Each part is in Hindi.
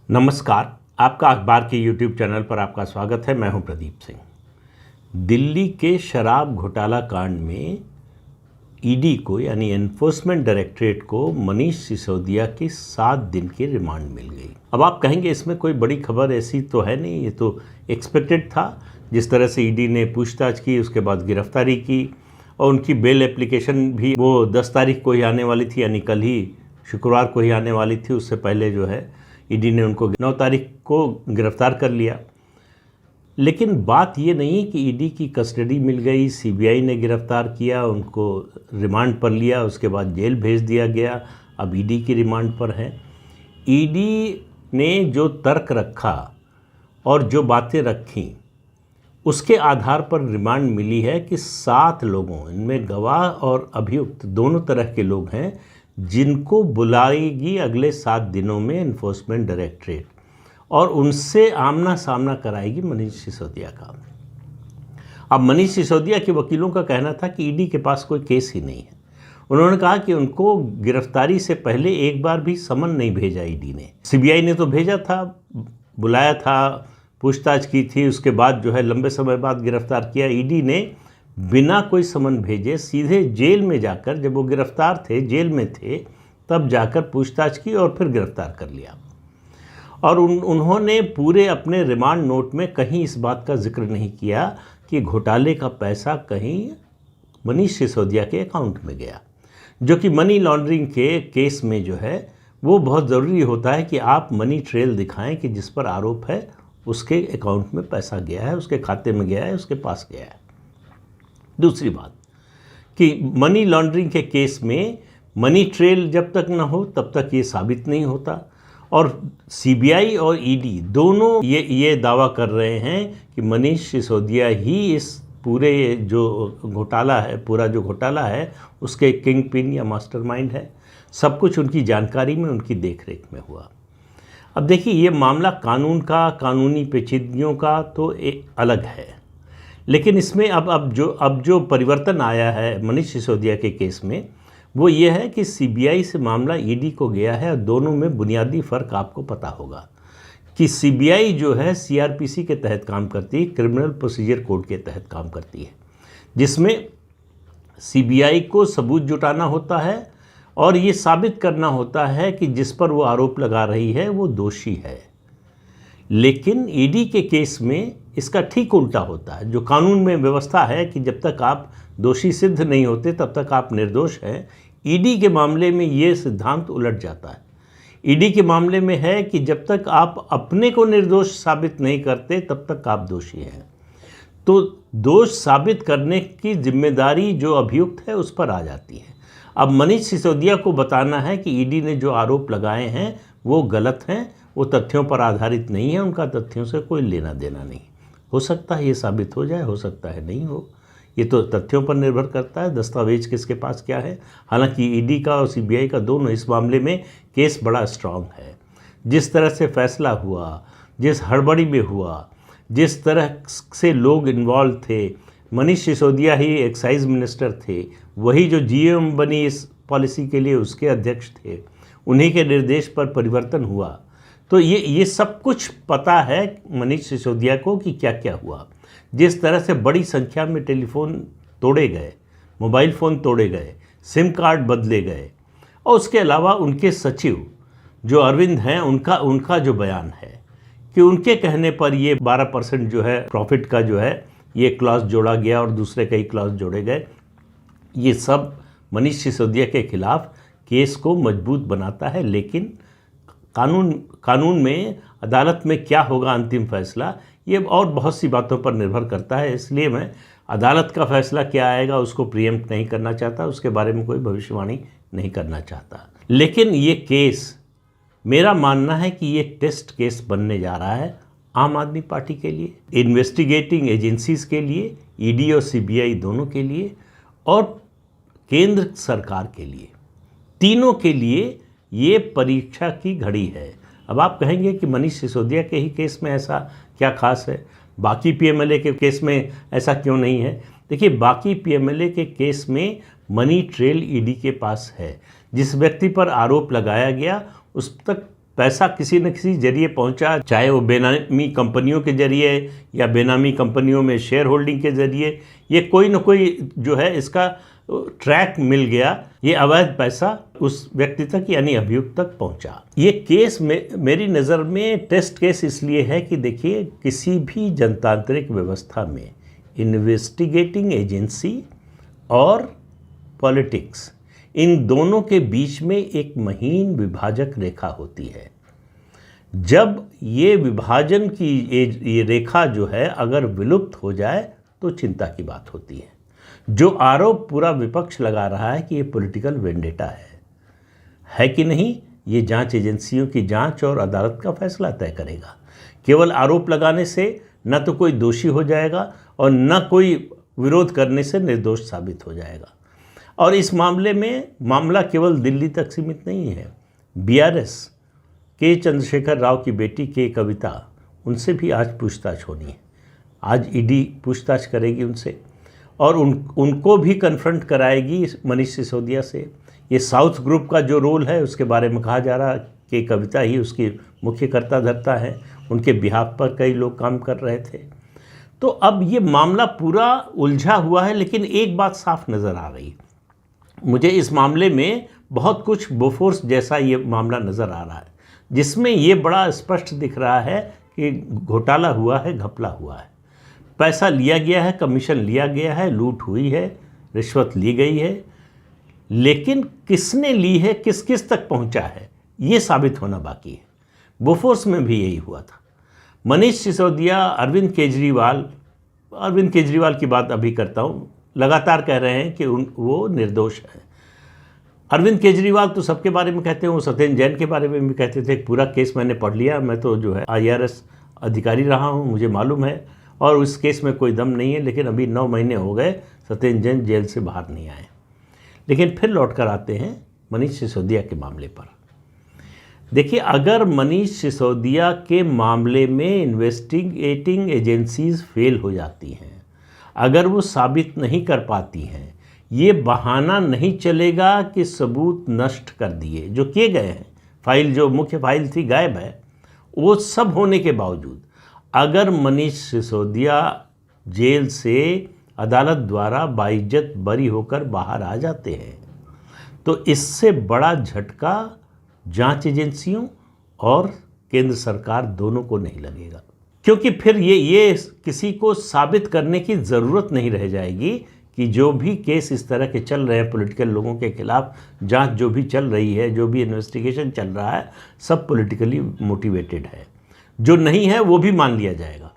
नमस्कार। आपका अखबार के यूट्यूब चैनल पर आपका स्वागत है। मैं हूं प्रदीप सिंह। दिल्ली के शराब घोटाला कांड में ईडी को यानी एनफोर्समेंट डायरेक्टरेट को मनीष सिसोदिया की 7 दिन की रिमांड मिल गई। अब आप कहेंगे इसमें कोई बड़ी खबर ऐसी तो है नहीं, ये तो एक्सपेक्टेड था। जिस तरह से ईडी ने पूछताछ की, उसके बाद गिरफ्तारी की और उनकी बेल एप्लीकेशन भी वो 10 तारीख को ही आने वाली थी, यानी कल ही शुक्रवार को ही आने वाली थी। उससे पहले जो है ईडी ने उनको 9 तारीख को गिरफ्तार कर लिया। लेकिन बात ये नहीं कि ईडी की कस्टडी मिल गई, सीबीआई ने गिरफ्तार किया, उनको रिमांड पर लिया, उसके बाद जेल भेज दिया गया, अब ईडी की रिमांड पर है। ईडी ने जो तर्क रखा और जो बातें रखी उसके आधार पर रिमांड मिली है कि 7 लोगों, इनमें गवाह और अभियुक्त दोनों तरह के लोग हैं, जिनको बुलाएगी अगले 7 दिनों में एनफोर्समेंट डायरेक्टरेट और उनसे आमना सामना कराएगी मनीष सिसोदिया का। अब मनीष सिसोदिया के वकीलों का कहना था कि ईडी के पास कोई केस ही नहीं है। उन्होंने कहा कि उनको गिरफ्तारी से पहले एक बार भी समन नहीं भेजा ईडी ने। सीबीआई ने तो भेजा था, बुलाया था, पूछताछ की थी, उसके बाद जो है लंबे समय बाद गिरफ्तार किया। ईडी ने बिना कोई समन भेजे सीधे जेल में जाकर, जब वो गिरफ्तार थे, जेल में थे, तब जाकर पूछताछ की और फिर गिरफ्तार कर लिया। और उन्होंने पूरे अपने रिमांड नोट में कहीं इस बात का जिक्र नहीं किया कि घोटाले का पैसा कहीं मनीष सिसोदिया के अकाउंट में गया, जो कि मनी लॉन्ड्रिंग के केस में जो है वो बहुत ज़रूरी होता है कि आप मनी ट्रेल दिखाएं कि जिस पर आरोप है उसके अकाउंट में पैसा गया है, उसके खाते में गया है, उसके पास गया है। दूसरी बात कि मनी लॉन्ड्रिंग के केस में मनी ट्रेल जब तक ना हो तब तक ये साबित नहीं होता। और सीबीआई और ईडी दोनों ये दावा कर रहे हैं कि मनीष सिसोदिया ही इस पूरे जो घोटाला है, पूरा जो घोटाला है, उसके किंग पिन या मास्टरमाइंड है। सब कुछ उनकी जानकारी में, उनकी देखरेख में हुआ। अब देखिए, ये मामला कानून का, कानूनी पेचीदगियों का तो एक अलग है, लेकिन इसमें अब जो परिवर्तन आया है मनीष सिसोदिया के केस में, वो ये है कि सीबीआई से मामला ईडी को गया है। और दोनों में बुनियादी फ़र्क आपको पता होगा कि सीबीआई जो है सीआरपीसी के तहत काम करती है, क्रिमिनल प्रोसीजर कोड के तहत काम करती है, जिसमें सीबीआई को सबूत जुटाना होता है और ये साबित करना होता है कि जिस पर वो आरोप लगा रही है वो दोषी है। लेकिन ईडी के केस में इसका ठीक उल्टा होता है। जो कानून में व्यवस्था है कि जब तक आप दोषी सिद्ध नहीं होते तब तक आप निर्दोष हैं, ईडी के मामले में ये सिद्धांत उलट जाता है। ईडी के मामले में है कि जब तक आप अपने को निर्दोष साबित नहीं करते तब तक आप दोषी हैं। तो दोष साबित करने की जिम्मेदारी जो अभियुक्त है उस पर आ जाती है। अब मनीष सिसोदिया को बताना है कि ईडी ने जो आरोप लगाए हैं वो गलत हैं, वो तथ्यों पर आधारित नहीं है, उनका तथ्यों से कोई लेना देना नहीं। हो सकता है ये साबित हो जाए, हो सकता है नहीं हो, ये तो तथ्यों पर निर्भर करता है, दस्तावेज किसके पास क्या है। हालांकि ईडी का और सीबीआई का दोनों इस मामले में केस बड़ा स्ट्रांग है। जिस तरह से फैसला हुआ, जिस हड़बड़ी में हुआ, जिस तरह से लोग इन्वॉल्व थे, मनीष सिसोदिया ही एक्साइज मिनिस्टर थे, वही जो जीएम बनी इस पॉलिसी के लिए उसके अध्यक्ष थे, उन्हीं के निर्देश पर परिवर्तन हुआ। तो ये सब कुछ पता है मनीष सिसोदिया को कि क्या क्या हुआ। जिस तरह से बड़ी संख्या में टेलीफोन तोड़े गए, मोबाइल फ़ोन तोड़े गए, सिम कार्ड बदले गए, और उसके अलावा उनके सचिव जो अरविंद हैं, उनका जो बयान है कि उनके कहने पर ये 12% जो है प्रॉफिट का जो है ये क्लॉज जोड़ा गया और दूसरे कई क्लॉज जोड़े गए, ये सब मनीष सिसोदिया के खिलाफ केस को मजबूत बनाता है। लेकिन कानून में, अदालत में क्या होगा अंतिम फैसला, ये और बहुत सी बातों पर निर्भर करता है। इसलिए मैं अदालत का फैसला क्या आएगा उसको प्रीएम्प्ट नहीं करना चाहता, उसके बारे में कोई भविष्यवाणी नहीं करना चाहता। लेकिन ये केस, मेरा मानना है कि ये टेस्ट केस बनने जा रहा है आम आदमी पार्टी के लिए, इन्वेस्टिगेटिंग एजेंसीज के लिए, ईडी और सीबीआई दोनों के लिए, और केंद्र सरकार के लिए। तीनों के लिए ये परीक्षा की घड़ी है। अब आप कहेंगे कि मनीष सिसोदिया के ही केस में ऐसा क्या खास है, बाकी पीएमएलए के केस में ऐसा क्यों नहीं है? देखिए, बाकी पीएमएलए के केस में मनी ट्रेल ईडी के पास है। जिस व्यक्ति पर आरोप लगाया गया उस तक पैसा किसी न किसी जरिए पहुंचा, चाहे वो बेनामी कंपनियों के जरिए या बेनामी कंपनियों में शेयर होल्डिंग के जरिए, ये कोई न कोई जो है इसका ट्रैक मिल गया, ये अवैध पैसा उस व्यक्ति तक यानी अभियुक्त तक पहुंचा। ये केस में मेरी नज़र में टेस्ट केस इसलिए है कि देखिए, किसी भी जनतांत्रिक व्यवस्था में इन्वेस्टिगेटिंग एजेंसी और पॉलिटिक्स, इन दोनों के बीच में एक महीन विभाजक रेखा होती है। जब ये विभाजन की ये रेखा जो है अगर विलुप्त हो जाए तो चिंता की बात होती है। जो आरोप पूरा विपक्ष लगा रहा है कि ये पॉलिटिकल वेंडेटा है कि नहीं, ये जांच एजेंसियों की जांच और अदालत का फैसला तय करेगा। केवल आरोप लगाने से न तो कोई दोषी हो जाएगा और न कोई विरोध करने से निर्दोष साबित हो जाएगा। और इस मामले में मामला केवल दिल्ली तक सीमित नहीं है। बीआरएस के चंद्रशेखर राव की बेटी के कविता, उनसे भी आज पूछताछ होनी है। आज ईडी पूछताछ करेगी उनसे और उनको भी कन्फ्रंट कराएगी मनीष सिसोदिया से। ये साउथ ग्रुप का जो रोल है उसके बारे में कहा जा रहा है कि कविता ही उसकी मुख्य कर्ता धर्ता है, उनके बिहाफ पर कई लोग काम कर रहे थे। तो अब ये मामला पूरा उलझा हुआ है, लेकिन एक बात साफ नज़र आ रही है मुझे, इस मामले में बहुत कुछ बोफोर्स जैसा ये मामला नज़र आ रहा है, जिसमें ये बड़ा स्पष्ट दिख रहा है कि घोटाला हुआ है, घपला हुआ है, पैसा लिया गया है, कमीशन लिया गया है, लूट हुई है, रिश्वत ली गई है, लेकिन किसने ली है, किस किस तक पहुंचा है, ये साबित होना बाकी है। बोफोर्स में भी यही हुआ था। मनीष सिसोदिया, अरविंद केजरीवाल की बात अभी करता हूँ, लगातार कह रहे हैं कि वो निर्दोष हैं। अरविंद केजरीवाल तो सबके बारे में कहते हैं, वो सत्येंद्र जैन के बारे में भी कहते थे पूरा केस मैंने पढ़ लिया, मैं तो जो है IRS अधिकारी रहा हूँ, मुझे मालूम है और उस केस में कोई दम नहीं है। लेकिन अभी 9 महीने हो गए, सत्येंद्र जैन जेल से बाहर नहीं आए। लेकिन फिर लौट कर आते हैं मनीष सिसोदिया के मामले पर। देखिए, अगर मनीष सिसोदिया के मामले में इन्वेस्टिगेटिंग एजेंसीज फेल हो जाती हैं, अगर वो साबित नहीं कर पाती हैं, ये बहाना नहीं चलेगा कि सबूत नष्ट कर दिए जो किए गए हैं, फाइल जो मुख्य फाइल थी गायब है, वो सब होने के बावजूद अगर मनीष सिसोदिया जेल से अदालत द्वारा बाइज्जत बरी होकर बाहर आ जाते हैं, तो इससे बड़ा झटका जांच एजेंसियों और केंद्र सरकार दोनों को नहीं लगेगा, क्योंकि फिर ये किसी को साबित करने की ज़रूरत नहीं रह जाएगी कि जो भी केस इस तरह के चल रहे हैं पॉलिटिकल लोगों के खिलाफ, जांच जो भी चल रही है, जो भी इन्वेस्टिगेशन चल रहा है, सब पॉलिटिकली मोटिवेटेड है। जो नहीं है वो भी मान लिया जाएगा।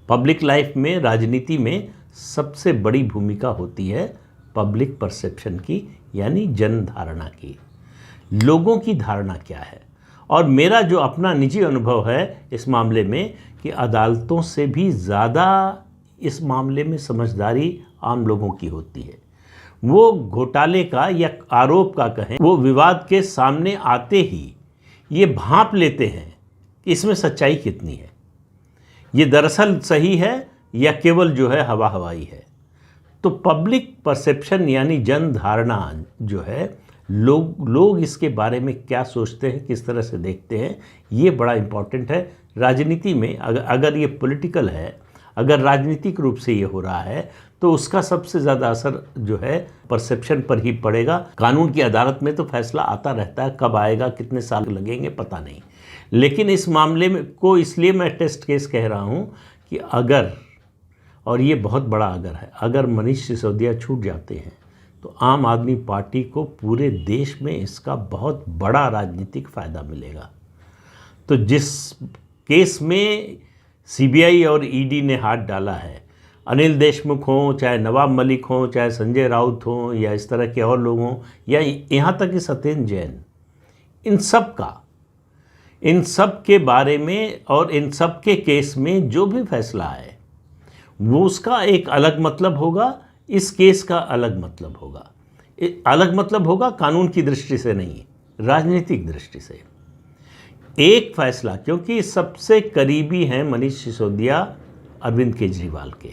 पब्लिक लाइफ में, राजनीति में सबसे बड़ी भूमिका होती है पब्लिक परसेप्शन की, यानी जन धारणा की, लोगों की धारणा क्या है। और मेरा जो अपना निजी अनुभव है इस मामले में कि अदालतों से भी ज़्यादा इस मामले में समझदारी आम लोगों की होती है। वो घोटाले का या आरोप का कहें, वो विवाद के सामने आते ही ये भांप लेते हैं कि इसमें सच्चाई कितनी है, ये दरअसल सही है या केवल जो है हवा हवाई है। तो पब्लिक परसेप्शन यानी जन धारणा जो है, लोग इसके बारे में क्या सोचते हैं, किस तरह से देखते हैं, ये बड़ा इम्पॉर्टेंट है। राजनीति में अगर ये पॉलिटिकल है, अगर राजनीतिक रूप से ये हो रहा है, तो उसका सबसे ज़्यादा असर जो है परसेप्शन पर ही पड़ेगा। कानून की अदालत में तो फैसला आता रहता है, कब आएगा, कितने साल लगेंगे पता नहीं। लेकिन इस मामले में को इसलिए मैं टेस्ट केस कह रहा हूँ कि अगर, और ये बहुत बड़ा अगर है, अगर मनीष सिसोदिया छूट जाते हैं तो आम आदमी पार्टी को पूरे देश में इसका बहुत बड़ा राजनीतिक फ़ायदा मिलेगा। तो जिस केस में CBI और ED ने हाथ डाला है, अनिल देशमुख हों, चाहे नवाब मलिक हों, चाहे संजय राउत हों, या इस तरह के और लोग हों, या यहाँ तक कि सत्येंद्र जैन, इन सब के बारे में और इन सब के केस में जो भी फैसला आए वो उसका एक अलग मतलब होगा, इस केस का अलग मतलब होगा। अलग मतलब होगा कानून की दृष्टि से नहीं, राजनीतिक दृष्टि से। एक फैसला, क्योंकि सबसे करीबी हैं मनीष सिसोदिया अरविंद केजरीवाल के,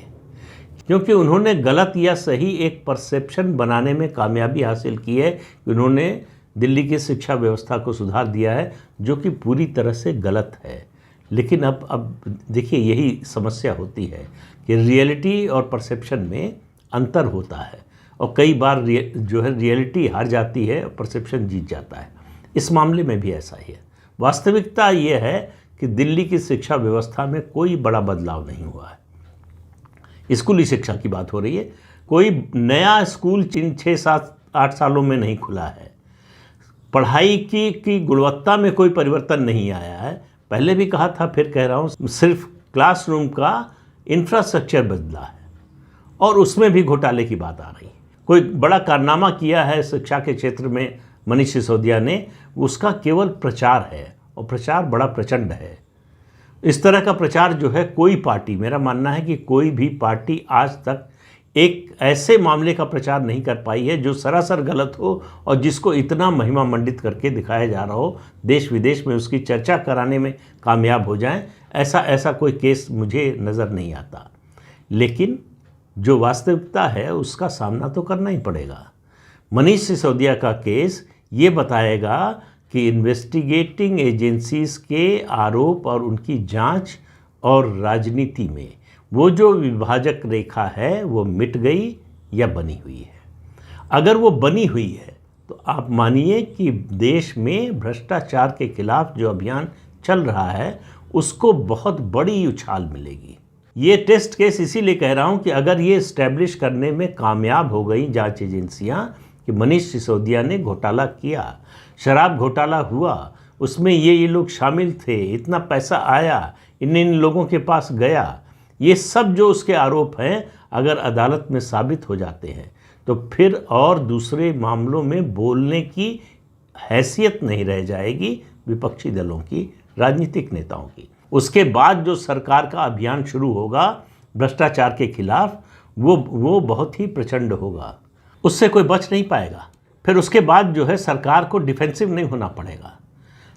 क्योंकि उन्होंने गलत या सही एक परसेप्शन बनाने में कामयाबी हासिल की है कि उन्होंने दिल्ली की शिक्षा व्यवस्था को सुधार दिया है, जो कि पूरी तरह से गलत है। लेकिन अब देखिए, यही समस्या होती है कि रियलिटी और परसेप्शन में अंतर होता है, और कई बार जो है रियलिटी हार जाती है और परसेप्शन जीत जाता है। इस मामले में भी ऐसा ही है। वास्तविकता ये है कि दिल्ली की शिक्षा व्यवस्था में कोई बड़ा बदलाव नहीं हुआ है। स्कूली शिक्षा की बात हो रही है, कोई नया स्कूल इन 6, 7, 8 सालों में नहीं खुला है। पढ़ाई की गुणवत्ता में कोई परिवर्तन नहीं आया है। पहले भी कहा था, फिर कह रहा हूँ, सिर्फ क्लासरूम का इंफ्रास्ट्रक्चर बदला है, और उसमें भी घोटाले की बात आ रही है। कोई बड़ा कारनामा किया है शिक्षा के क्षेत्र में मनीष सिसोदिया ने, उसका केवल प्रचार है, और प्रचार बड़ा प्रचंड है। इस तरह का प्रचार जो है, कोई पार्टी, मेरा मानना है कि कोई भी पार्टी आज तक एक ऐसे मामले का प्रचार नहीं कर पाई है जो सरासर गलत हो और जिसको इतना महिमा मंडित करके दिखाया जा रहा हो, देश विदेश में उसकी चर्चा कराने में कामयाब हो जाएं। ऐसा कोई केस मुझे नज़र नहीं आता। लेकिन जो वास्तविकता है उसका सामना तो करना ही पड़ेगा। मनीष सिसोदिया का केस ये बताएगा कि इन्वेस्टिगेटिंग एजेंसीज के आरोप और उनकी जांच और राजनीति में वो जो विभाजक रेखा है वो मिट गई या बनी हुई है। अगर वो बनी हुई है तो आप मानिए कि देश में भ्रष्टाचार के खिलाफ जो अभियान चल रहा है उसको बहुत बड़ी उछाल मिलेगी। ये टेस्ट केस इसीलिए कह रहा हूँ कि अगर ये इस्टेब्लिश करने में कामयाब हो गई जांच एजेंसियाँ कि मनीष सिसोदिया ने घोटाला किया, शराब घोटाला हुआ, उसमें ये लोग शामिल थे, इतना पैसा आया, इन लोगों के पास गया, ये सब जो उसके आरोप हैं अगर अदालत में साबित हो जाते हैं तो फिर और दूसरे मामलों में बोलने की हैसियत नहीं रह जाएगी विपक्षी दलों की, राजनीतिक नेताओं की। उसके बाद जो सरकार का अभियान शुरू होगा भ्रष्टाचार के खिलाफ, वो बहुत ही प्रचंड होगा, उससे कोई बच नहीं पाएगा। फिर उसके बाद जो है सरकार को डिफेंसिव नहीं होना पड़ेगा,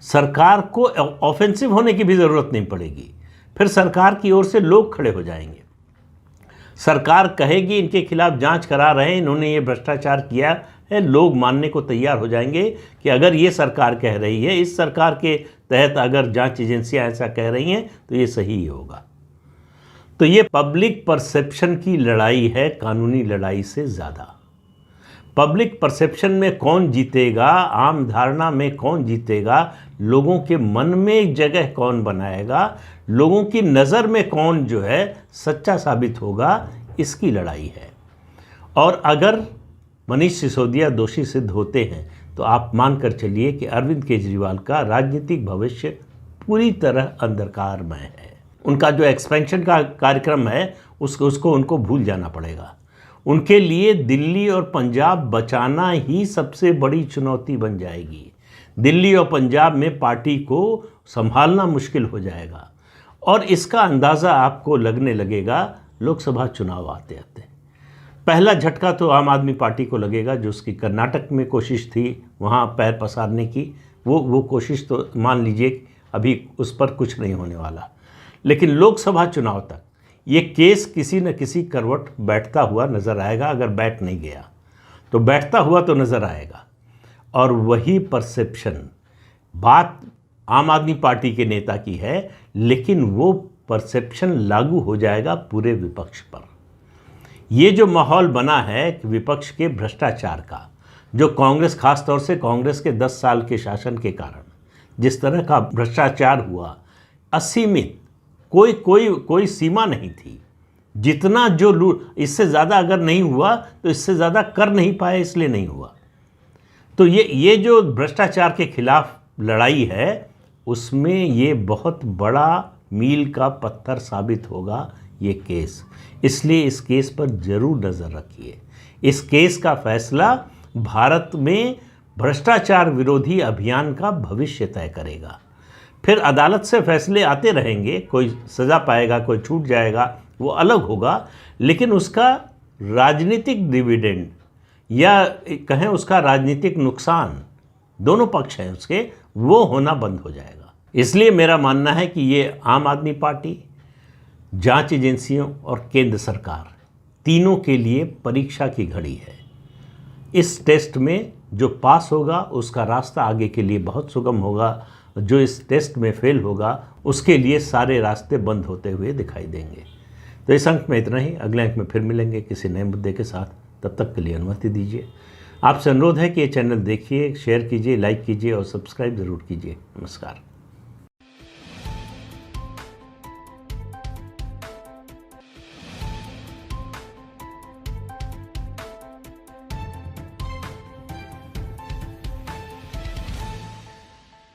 सरकार को ऑफेंसिव होने की भी ज़रूरत नहीं पड़ेगी। फिर सरकार की ओर से लोग खड़े हो जाएंगे, सरकार कहेगी इनके खिलाफ जांच करा रहे हैं, इन्होंने ये भ्रष्टाचार किया है, लोग मानने को तैयार हो जाएंगे कि अगर ये सरकार कह रही है, इस सरकार के तहत अगर जांच एजेंसियां ऐसा कह रही हैं तो ये सही ही होगा। तो ये पब्लिक परसेप्शन की लड़ाई है कानूनी लड़ाई से ज़्यादा। पब्लिक परसेप्शन में कौन जीतेगा, आम धारणा में कौन जीतेगा, लोगों के मन में एक जगह कौन बनाएगा, लोगों की नज़र में कौन जो है सच्चा साबित होगा, इसकी लड़ाई है। और अगर मनीष सिसोदिया दोषी सिद्ध होते हैं तो आप मानकर चलिए कि अरविंद केजरीवाल का राजनीतिक भविष्य पूरी तरह अंधकारमय है। उनका जो एक्सपेंशन का कार्यक्रम है उसको उनको भूल जाना पड़ेगा। उनके लिए दिल्ली और पंजाब बचाना ही सबसे बड़ी चुनौती बन जाएगी। दिल्ली और पंजाब में पार्टी को संभालना मुश्किल हो जाएगा, और इसका अंदाज़ा आपको लगने लगेगा लोकसभा चुनाव आते आते। पहला झटका तो आम आदमी पार्टी को लगेगा, जो उसकी कर्नाटक में कोशिश थी वहाँ पैर पसारने की, वो कोशिश तो मान लीजिए अभी उस पर कुछ नहीं होने वाला। लेकिन लोकसभा चुनाव तक ये केस किसी न किसी करवट बैठता हुआ नज़र आएगा। अगर बैठ नहीं गया तो बैठता हुआ तो नज़र आएगा। और वही परसेप्शन, बात आम आदमी पार्टी के नेता की है, लेकिन वो परसेप्शन लागू हो जाएगा पूरे विपक्ष पर। ये जो माहौल बना है कि विपक्ष के भ्रष्टाचार का, जो कांग्रेस, खास तौर से कांग्रेस के 10 साल के शासन के कारण जिस तरह का भ्रष्टाचार हुआ, असीमित, कोई सीमा नहीं थी। जितना जो लूट, इससे ज़्यादा अगर नहीं हुआ तो इससे ज़्यादा कर नहीं पाए, इसलिए नहीं हुआ। तो ये जो भ्रष्टाचार के खिलाफ लड़ाई है, उसमें ये बहुत बड़ा मील का पत्थर साबित होगा ये केस। इसलिए इस केस पर ज़रूर नज़र रखिए। इस केस का फैसला भारत में भ्रष्टाचार विरोधी अभियान का भविष्य तय करेगा। फिर अदालत से फैसले आते रहेंगे, कोई सज़ा पाएगा, कोई छूट जाएगा, वो अलग होगा। लेकिन उसका राजनीतिक डिविडेंड या कहें उसका राजनीतिक नुकसान, दोनों पक्ष हैं उसके, वो होना बंद हो जाएगा। इसलिए मेरा मानना है कि ये आम आदमी पार्टी, जांच एजेंसियों और केंद्र सरकार, तीनों के लिए परीक्षा की घड़ी है। इस टेस्ट में जो पास होगा उसका रास्ता आगे के लिए बहुत सुगम होगा, जो इस टेस्ट में फेल होगा उसके लिए सारे रास्ते बंद होते हुए दिखाई देंगे। तो इस अंक में इतना ही, अगले अंक में फिर मिलेंगे किसी नए मुद्दे के साथ। तब तक के लिए अनुमति दीजिए। आपसे अनुरोध है कि ये चैनल देखिए, शेयर कीजिए, लाइक कीजिए और सब्सक्राइब ज़रूर कीजिए। नमस्कार।